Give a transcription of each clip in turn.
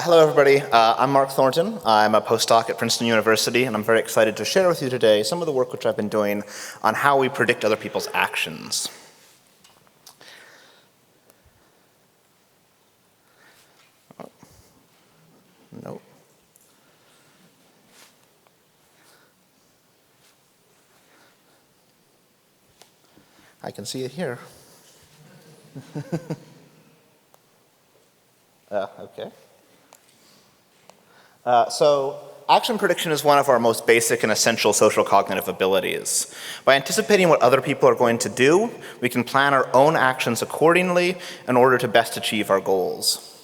Hello, everybody. I'm Mark Thornton. I'm a postdoc at Princeton University, and I'm very excited to share with you today some of the work which I've been doing on how we predict other people's actions. Oh. Nope. I can see it here. Okay. So action prediction is one of our most basic and essential social cognitive abilities. By anticipating what other people are going to do, we can plan our own actions accordingly in order to best achieve our goals.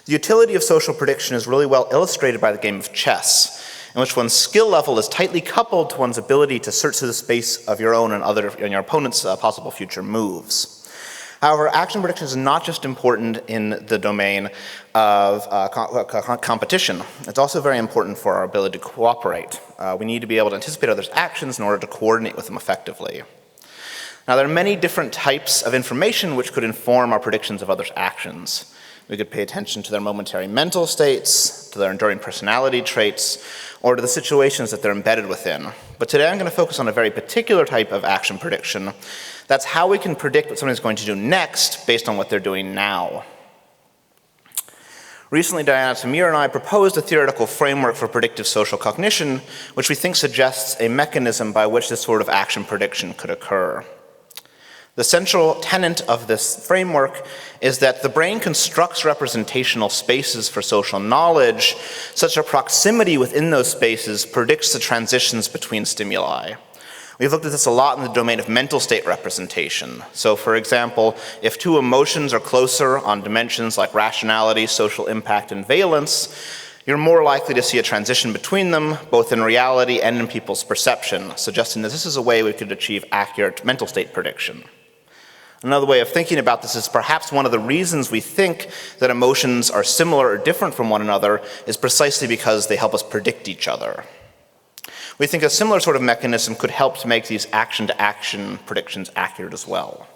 The utility of social prediction is really well illustrated by the game of chess, in which one's skill level is tightly coupled to one's ability to search through the space of your own and your opponent's possible future moves. However, action prediction is not just important in the domain of competition. It's also very important for our ability to cooperate. We need to be able to anticipate others' actions in order to coordinate with them effectively. Now, there are many different types of information which could inform our predictions of others' actions. We could pay attention to their momentary mental states, to their enduring personality traits, or to the situations that they're embedded within. But today I'm going to focus on a very particular type of action prediction. That's how we can predict what somebody's going to do next based on what they're doing now. Recently, Diana Tamir and I proposed a theoretical framework for predictive social cognition, which we think suggests a mechanism by which this sort of action prediction could occur. The central tenet of this framework is that the brain constructs representational spaces for social knowledge such that proximity within those spaces predicts the transitions between stimuli. We've looked at this a lot in the domain of mental state representation. So, for example, if two emotions are closer on dimensions like rationality, social impact, and valence, you're more likely to see a transition between them, both in reality and in people's perception, suggesting that this is a way we could achieve accurate mental state prediction. Another way of thinking about this is perhaps one of the reasons we think that emotions are similar or different from one another is precisely because they help us predict each other. We think a similar sort of mechanism could help to make these action-to-action predictions accurate as well.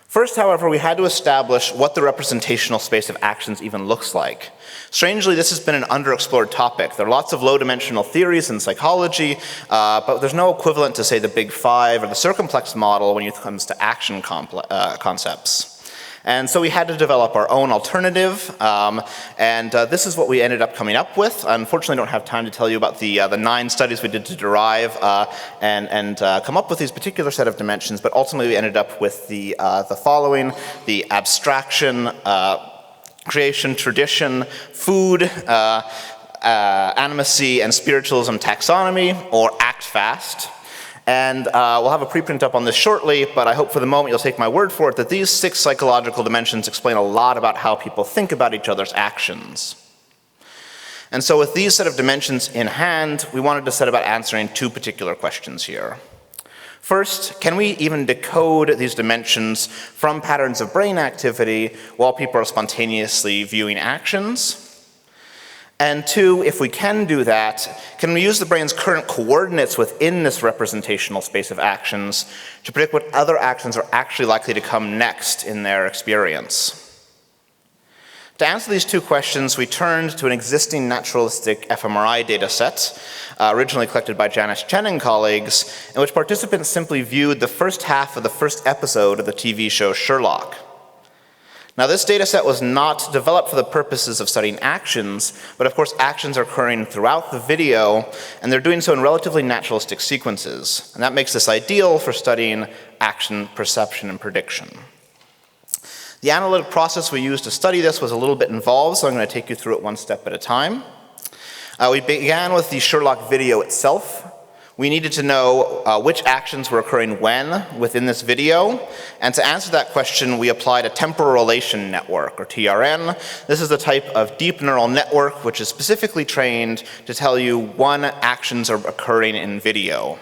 First, however, we had to establish what the representational space of actions even looks like. Strangely, this has been an underexplored topic. There are lots of low-dimensional theories in psychology, but there's no equivalent to, say, the Big Five or the circumplex model when it comes to action concepts. And so we had to develop our own alternative, and this is what we ended up coming up with. Unfortunately, I don't have time to tell you about the 9 studies we did to derive and come up with these particular set of dimensions, but ultimately we ended up with the following: the abstraction, creation, tradition, food, animacy, and spiritualism taxonomy, or act fast. And we'll have a preprint up on this shortly, but I hope for the moment you'll take my word for it that these 6 psychological dimensions explain a lot about how people think about each other's actions. And so with these set of dimensions in hand, we wanted to set about answering 2 particular questions here. First, can we even decode these dimensions from patterns of brain activity while people are spontaneously viewing actions? And 2, if we can do that, can we use the brain's current coordinates within this representational space of actions to predict what other actions are actually likely to come next in their experience? To answer these 2 questions, we turned to an existing naturalistic fMRI data set, originally collected by Janice Chen and colleagues, in which participants simply viewed the first half of the first episode of the TV show Sherlock. Now, this data set was not developed for the purposes of studying actions, but of course actions are occurring throughout the video, and they're doing so in relatively naturalistic sequences. And that makes this ideal for studying action, perception, and prediction. The analytic process we used to study this was a little bit involved, so I'm going to take you through it one step at a time. We began with the Sherlock video itself. We needed to know which actions were occurring when within this video, and to answer that question, we applied a temporal relation network, or TRN. This is a type of deep neural network which is specifically trained to tell you when actions are occurring in video.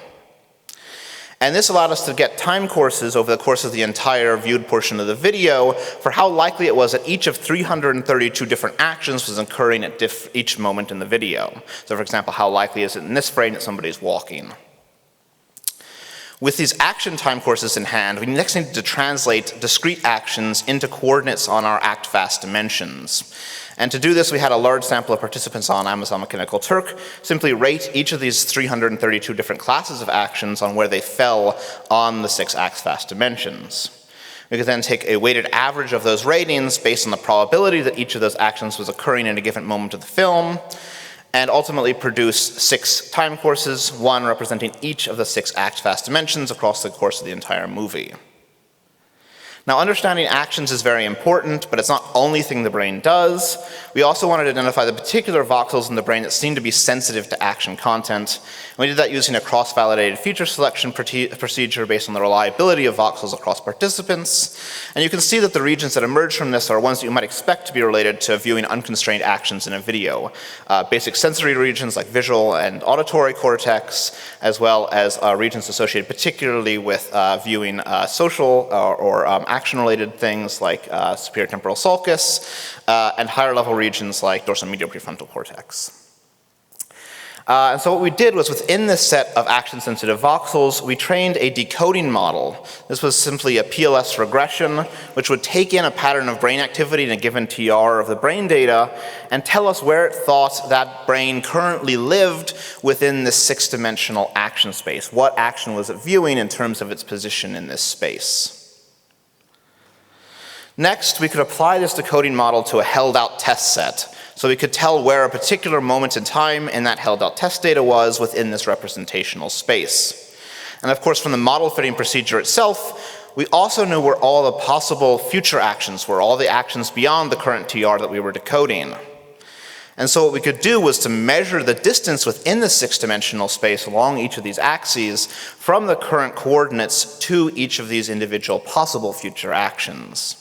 And this allowed us to get time courses over the course of the entire viewed portion of the video for how likely it was that each of 332 different actions was occurring at each moment in the video. So for example, how likely is it in this frame that somebody's walking? With these action time courses in hand, we next need to translate discrete actions into coordinates on our act-fast dimensions. And to do this, we had a large sample of participants on Amazon Mechanical Turk simply rate each of these 332 different classes of actions on where they fell on the 6 act-fast dimensions. We could then take a weighted average of those ratings based on the probability that each of those actions was occurring in a given moment of the film, and ultimately produce 6 time courses, one representing each of the 6 act-fast dimensions across the course of the entire movie. Now, understanding actions is very important, but it's not the only thing the brain does. We also wanted to identify the particular voxels in the brain that seem to be sensitive to action content. And we did that using a cross-validated feature selection procedure based on the reliability of voxels across participants. And you can see that the regions that emerge from this are ones that you might expect to be related to viewing unconstrained actions in a video. Basic sensory regions like visual and auditory cortex, as well as regions associated particularly with viewing social or action-related things like superior temporal sulcus, and higher-level regions like dorsomedial prefrontal cortex. And so what we did was, within this set of action-sensitive voxels, we trained a decoding model. This was simply a PLS regression, which would take in a pattern of brain activity in a given TR of the brain data and tell us where it thought that brain currently lived within this 6-dimensional action space. What action was it viewing in terms of its position in this space? Next, we could apply this decoding model to a held-out test set. So we could tell where a particular moment in time in that held-out test data was within this representational space. And of course, from the model fitting procedure itself, we also knew where all the possible future actions were, all the actions beyond the current TR that we were decoding. And so what we could do was to measure the distance within the 6-dimensional space along each of these axes from the current coordinates to each of these individual possible future actions.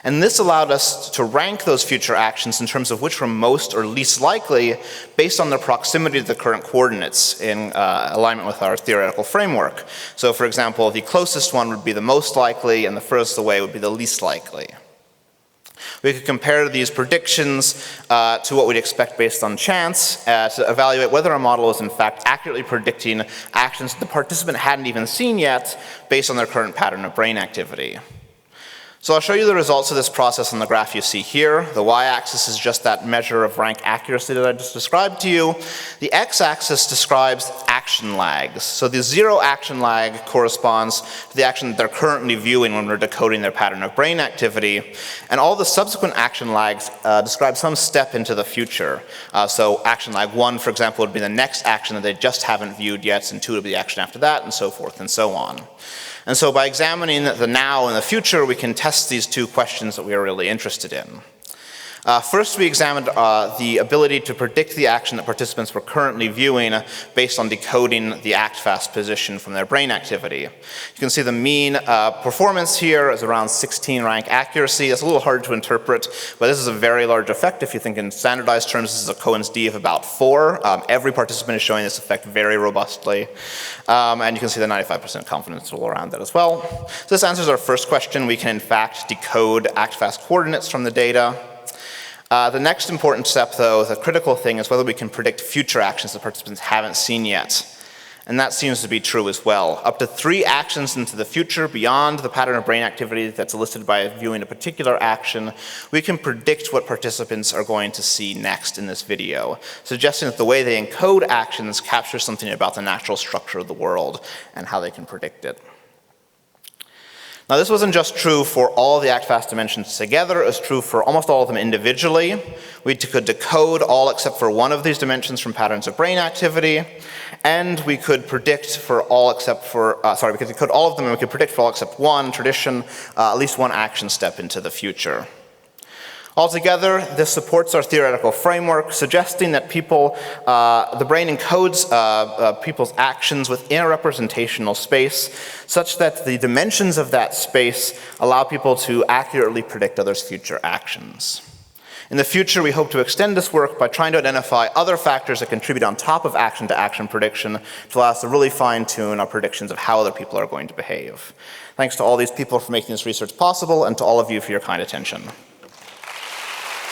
And this allowed us to rank those future actions in terms of which were most or least likely based on their proximity to the current coordinates in alignment with our theoretical framework. So for example, the closest one would be the most likely and the furthest away would be the least likely. We could compare these predictions to what we'd expect based on chance to evaluate whether our model is in fact accurately predicting actions the participant hadn't even seen yet based on their current pattern of brain activity. So I'll show you the results of this process on the graph you see here. The y-axis is just that measure of rank accuracy that I just described to you. The x-axis describes action lags. So the 0 action lag corresponds to the action that they're currently viewing when we're decoding their pattern of brain activity. And all the subsequent action lags describe some step into the future. So action lag 1, for example, would be the next action that they just haven't viewed yet, and 2 would be the action after that, and so forth and so on. And so by examining the now and the future, we can test these 2 questions that we are really interested in. First, we examined the ability to predict the action that participants were currently viewing based on decoding the act-fast position from their brain activity. You can see the mean performance here is around 16 rank accuracy. That's a little hard to interpret, but this is a very large effect. If you think in standardized terms, this is a Cohen's d of about 4. Every participant is showing this effect very robustly. And you can see the 95% confidence interval around that as well. So this answers our first question. We can in fact decode act-fast coordinates from the data. The next important step, though, the critical thing, is whether we can predict future actions that participants haven't seen yet. And that seems to be true as well. Up to 3 actions into the future, beyond the pattern of brain activity that's elicited by viewing a particular action, we can predict what participants are going to see next in this video, suggesting that the way they encode actions captures something about the natural structure of the world and how they can predict it. Now, this wasn't just true for all the act-fast dimensions together, it was true for almost all of them individually. We could decode all except for one of these dimensions from patterns of brain activity, and we could predict for all except for, we could decode all of them and we could predict for all except one, tradition, at least one action step into the future. Altogether, this supports our theoretical framework, suggesting that the brain encodes people's actions within a representational space, such that the dimensions of that space allow people to accurately predict others' future actions. In the future, we hope to extend this work by trying to identify other factors that contribute on top of action-to-action prediction to allow us to really fine-tune our predictions of how other people are going to behave. Thanks to all these people for making this research possible, and to all of you for your kind attention.